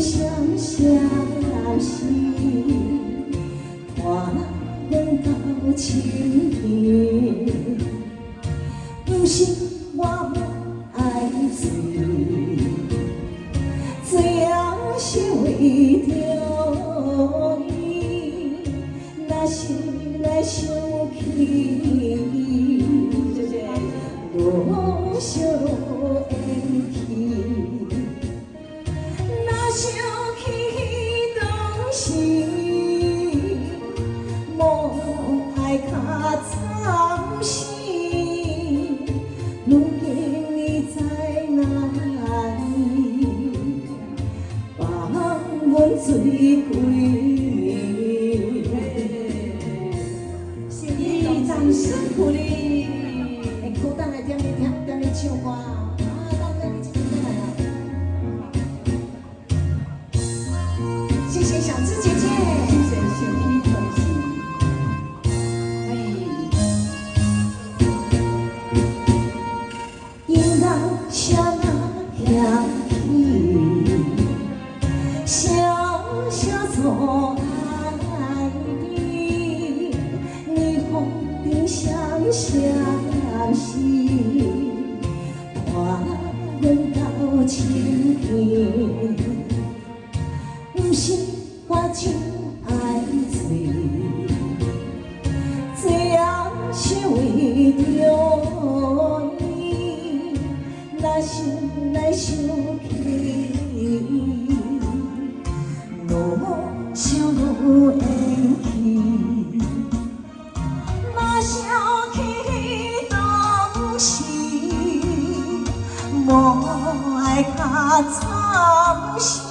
相相思，看阮到深夜，不是我无爱醉，醉也是为着伊，若是来想起，多少缘起。 想起当时，无爱较惨死。如今你在哪里？放阮醉归。是你掌声鼓励，会苦等来点你听，点你唱歌。 谢谢小芝姐姐，谢谢小皮同学。因人啥那香气，小小做爱你，你红的相相思，看阮到深夜。 不是我真爱醉，醉也是为着伊。若想来想去，多少缘起。若想起当时，无爱较惨死。